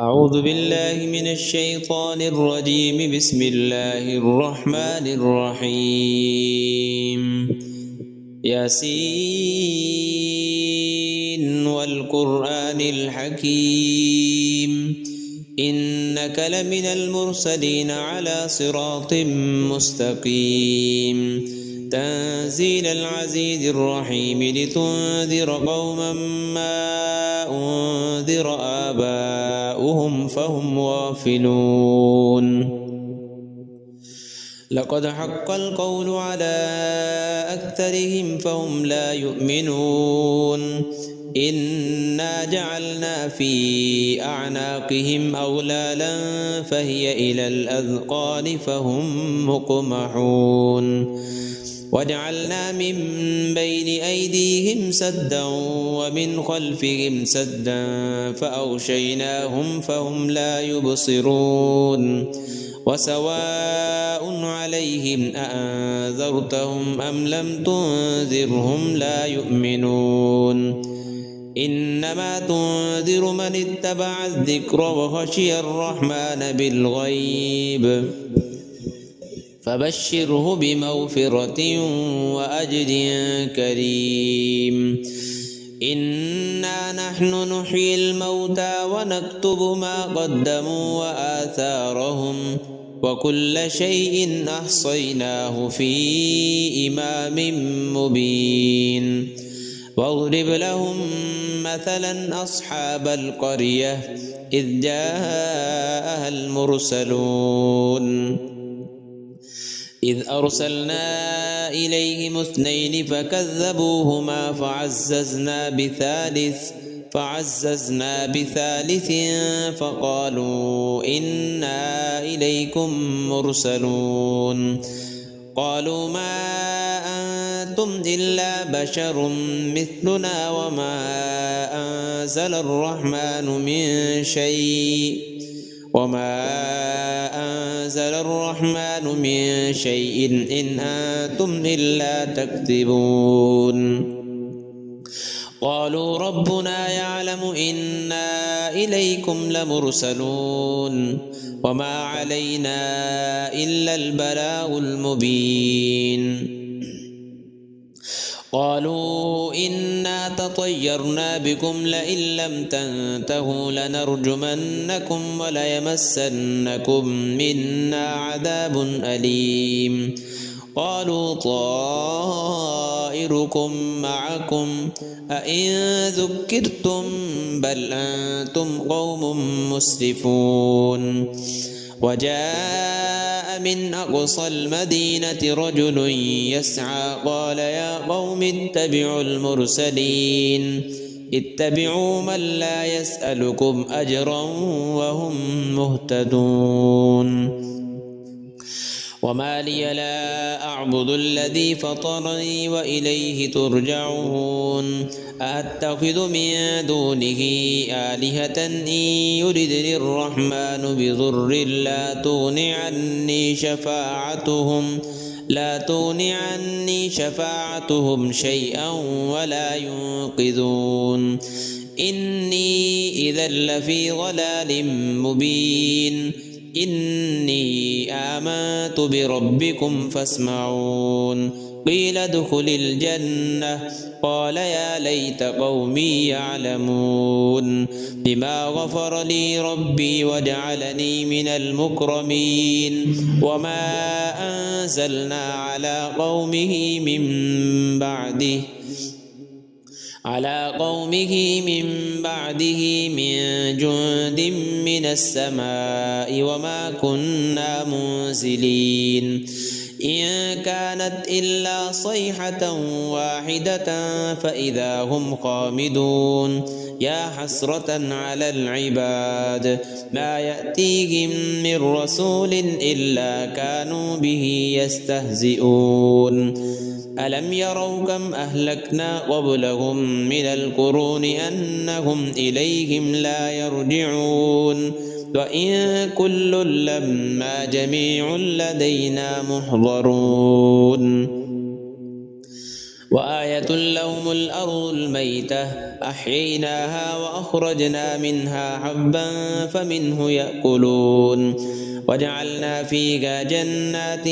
أعوذ بالله من الشيطان الرجيم. بسم الله الرحمن الرحيم. ياسين والقرآن الحكيم إنك لمن المرسلين على صراط مستقيم تنزيل العزيز الرحيم لتنذر قوما ما أنذر آباؤهم فهم غافلون. لقد حق القول على أكثرهم فهم لا يؤمنون. إنا جعلنا في أعناقهم أغلالا فهي إلى الأذقان فهم مقمحون. وجعلنا من بين أيديهم سدا ومن خلفهم سدا فأغشيناهم فهم لا يبصرون. وسواء عليهم أأنذرتهم أم لم تنذرهم لا يؤمنون. إنما تنذر من اتبع الذكر وخشي الرحمن بالغيب فبشره بمغفرة وأجر كريم. إنا نحن نحيي الموتى ونكتب ما قدموا وآثارهم وكل شيء أحصيناه في إمام مبين. واضرب لهم مثلا أصحاب القرية إذ جاءها المرسلون إذ أرسلنا إليهم اثنين فكذبوهما فعززنا بثالث فقالوا إنا إليكم مرسلون. قالوا ما أنتم إلا بشر مثلنا وما أنزل الرحمن من شيء إن أنتم إلا تكذبون. قالوا ربنا يعلم إنا إليكم لمرسلون وما علينا إلا البلاغ المبين. قالوا إنا تطيرنا بكم لئن لم تنتهوا لنرجمنكم وليمسنكم منا عذاب أليم. قالوا طائركم معكم أئن ذكرتم بل أنتم قوم مسرفون. وجاء من أقصى المدينة رجل يسعى قال يا قوم اتبعوا المرسلين اتبعوا من لا يسألكم أجرا وهم مهتدون. وما لي لا أعبد الذي فطرني وإليه ترجعون. أأتخذ من دونه آلهة إن يردني الرحمن بضر لا تغني عني شفاعتهم شيئا ولا ينقذون. إني إذا لفي ضلال مبين. إني آمنت بربكم فاسمعون. قيل ادخل الجنة قال يا ليت قومي يعلمون بما غفر لي ربي وجعلني من المكرمين. وما أنزلنا على قومه من بعده من جند من السماء وما كنا منزلين. إن كانت إلا صيحة واحدة فإذا هم خامدون. يا حسرة على العباد ما يأتيهم من رسول إلا كانوا به يستهزئون. ألم يروا كم أهلكنا قبلهم من القرون أنهم إليهم لا يرجعون. وإن كل لما جميع لدينا محضرون. وآية وآية لهم الأرض الميتة أحييناها وأخرجنا منها حبا فمنه يأكلون وجعلنا فيها جنات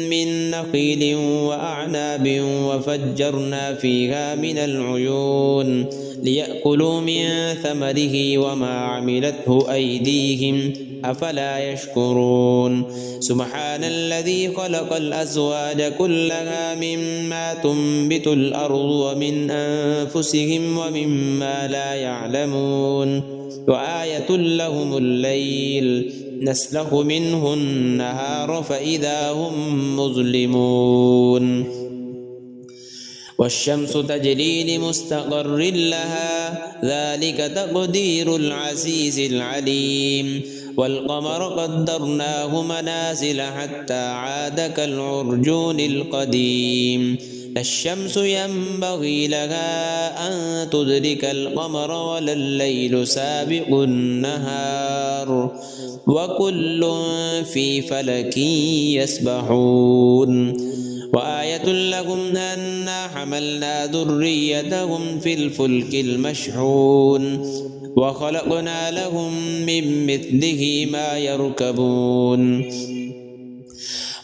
من نخيل وأعناب وفجرنا فيها من العيون ليأكلوا من ثمره وما عملته أيديهم أفلا يشكرون سبحان الذي خلق الأزواج كلها مما تنبت الأرض ومن أنفسهم ومما لا يعلمون وآية لهم الليل نسلخ منه النهار فإذا هم مظلمون والشمس تجري لمستقر لها ذلك تقدير العزيز العليم والقمر قدرناه منازل حتى عاد كالعرجون القديم لا الشمس ينبغي لها أن تدرك القمر ولا الليل سابق النهار وكل في فلك يسبحون وآية لهم أنا حملنا ذريتهم في الفلك المشحون وخلقنا لهم من مثله ما يركبون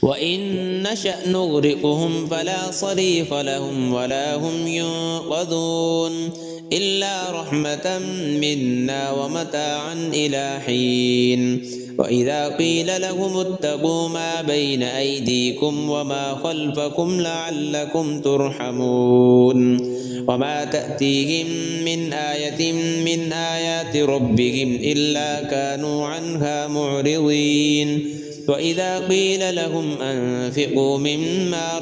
وإن نشأ نغرقهم فلا صريخ لهم ولا هم ينقذون إلا رحمة منا ومتاعا إلى حين وإذا قيل لهم اتقوا ما بين أيديكم وما خلفكم لعلكم ترحمون وما تأتيهم من آية من آيات ربهم إلا كانوا عنها معرضين وإذا قيل لهم أنفقوا مما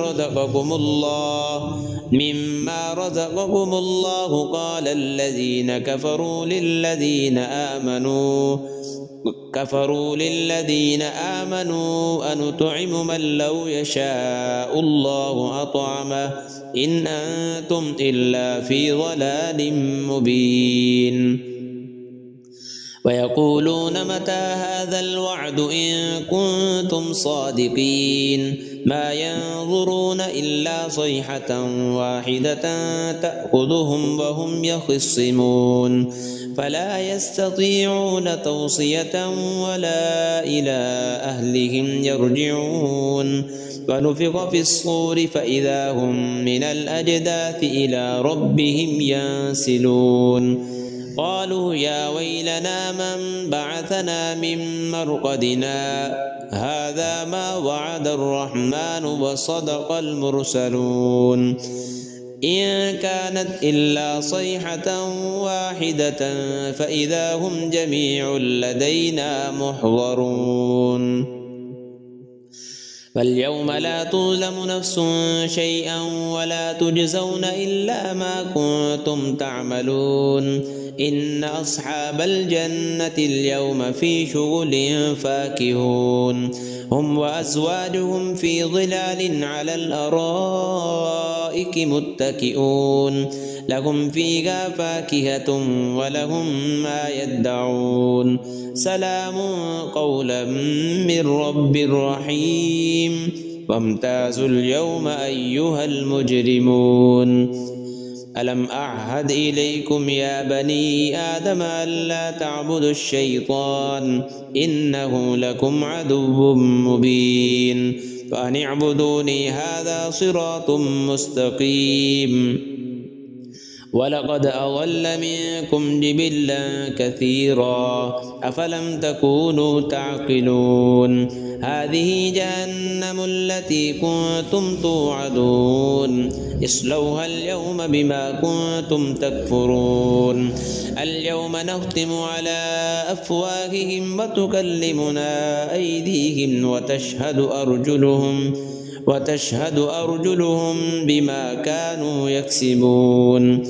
رزقكم الله قال الذين كفروا للذين آمنوا أنطعم من لو يشاء الله أطعمه إن أنتم إلا في ضلال مبين ويقولون متى هذا الوعد إن كنتم صادقين ما ينظرون إلا صيحة واحدة تأخذهم وهم يخصمون فلا يستطيعون توصية ولا إلى أهلهم يرجعون ونفخ في الصور فإذا هم من الأجداث إلى ربهم ينسلون قالوا يا ويلنا من بعثنا من مرقدنا هذا ما وعد الرحمن وصدق المرسلون إن كانت إلا صيحة واحدة فإذا هم جميع لدينا محضرون فاليوم لا تظلم نفس شيئا ولا تجزون إلا ما كنتم تعملون إن أصحاب الجنة اليوم في شغل فاكهون هم وأزواجهم في ظلال على الأرائك متكئون لهم فيها فاكهة ولهم ما يدعون سلام قولا من رب رحيم وامتازوا اليوم أيها المجرمون ألم أعهد إليكم يا بني آدم ألا تعبدوا الشيطان إنه لكم عدو مبين فأن اعبدوني هذا صراط مستقيم ولقد أضل منكم جبلا كثيرا أفلم تكونوا تعقلون هذه جهنم التي كنتم توعدون اصلوها اليوم بما كنتم تكفرون اليوم نختم على أفواههم وتكلمنا أيديهم وتشهد أرجلهم بما كانوا يكسبون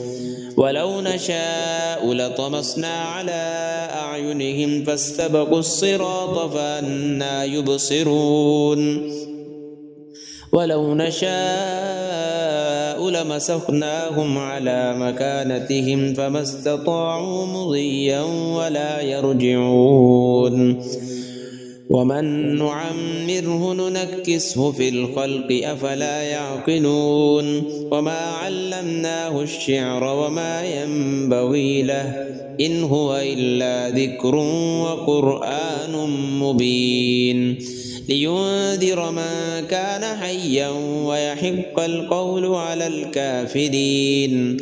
ولو نشاء لطمسنا على أعينهم فاستبقوا الصراط فأنى يبصرون ولو نشاء لمسخناهم على مكانتهم فما استطاعوا مضيا ولا يرجعون ومن نعمره ننكسه في الخلق أفلا يعقلون وما علمناه الشعر وما ينبغي له إن هو إلا ذكر وقرآن مبين لينذر من كان حيا ويحق القول على الكافرين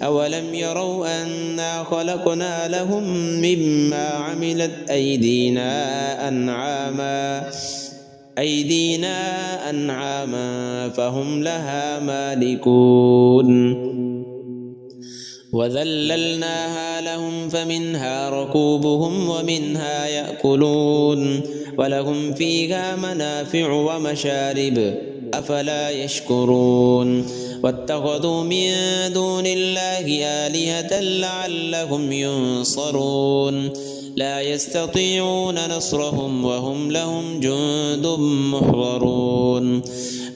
أولم يروا أنا خلقنا لهم مما عملت أيدينا أنعاما فهم لها مالكون وذللناها لهم فمنها ركوبهم ومنها يأكلون ولهم فيها منافع ومشارب أفلا يشكرون واتخذوا من دون الله آلهة لعلهم ينصرون لا يستطيعون نصرهم وهم لهم جند محضرون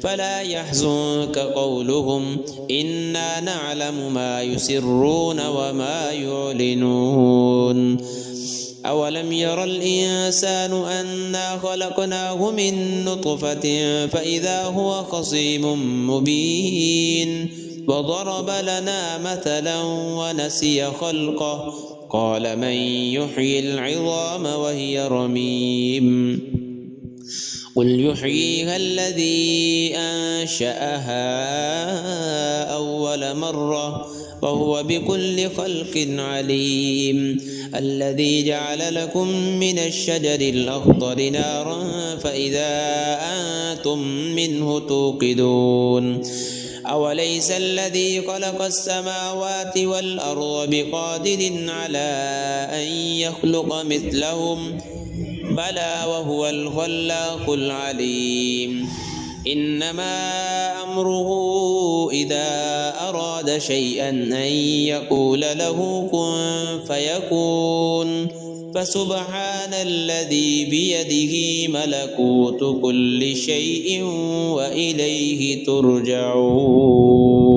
فلا يحزنك قولهم إنا نعلم ما يسرون وما يعلنون أولم ير الإنسان أنا خلقناه من نطفة فإذا هو خصيم مبين وضرب لنا مثلا ونسي خلقه قال من يحيي العظام وهي رميم قل يحييها الذي أنشأها أول مرة وهو بكل خلق عليم الذي جعل لكم من الشجر الأخضر نارا فإذا أنتم منه توقدون أوليس الذي خلق السماوات والأرض بقادر على أن يخلق مثلهم بلى وهو الخلاق العليم إنما أمره إذا أراد شيئا أن يقول له كن فيكون فسبحان الذي بيده ملكوت كل شيء وإليه ترجعون.